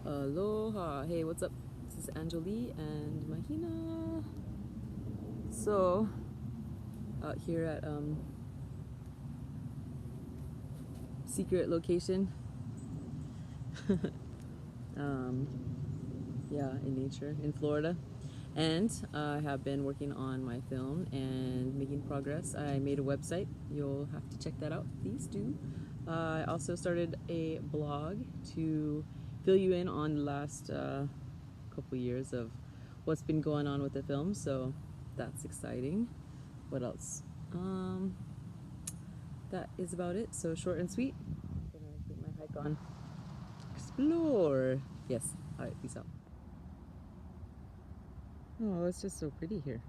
Aloha! Hey, what's up? This is Anjali and Mahina. So, out here at secret location. um, yeah, in nature in Florida, and I have been working on my film and making progress. I made a website. You'll have to check that out. Please do. I also started a blog to fill you in on the last couple years of what's been going on with the film, so that's exciting. What else? That is about it. So short and sweet. Gonna get my hike on. Explore. Yes. All right. Peace out. Oh, it's just so pretty here.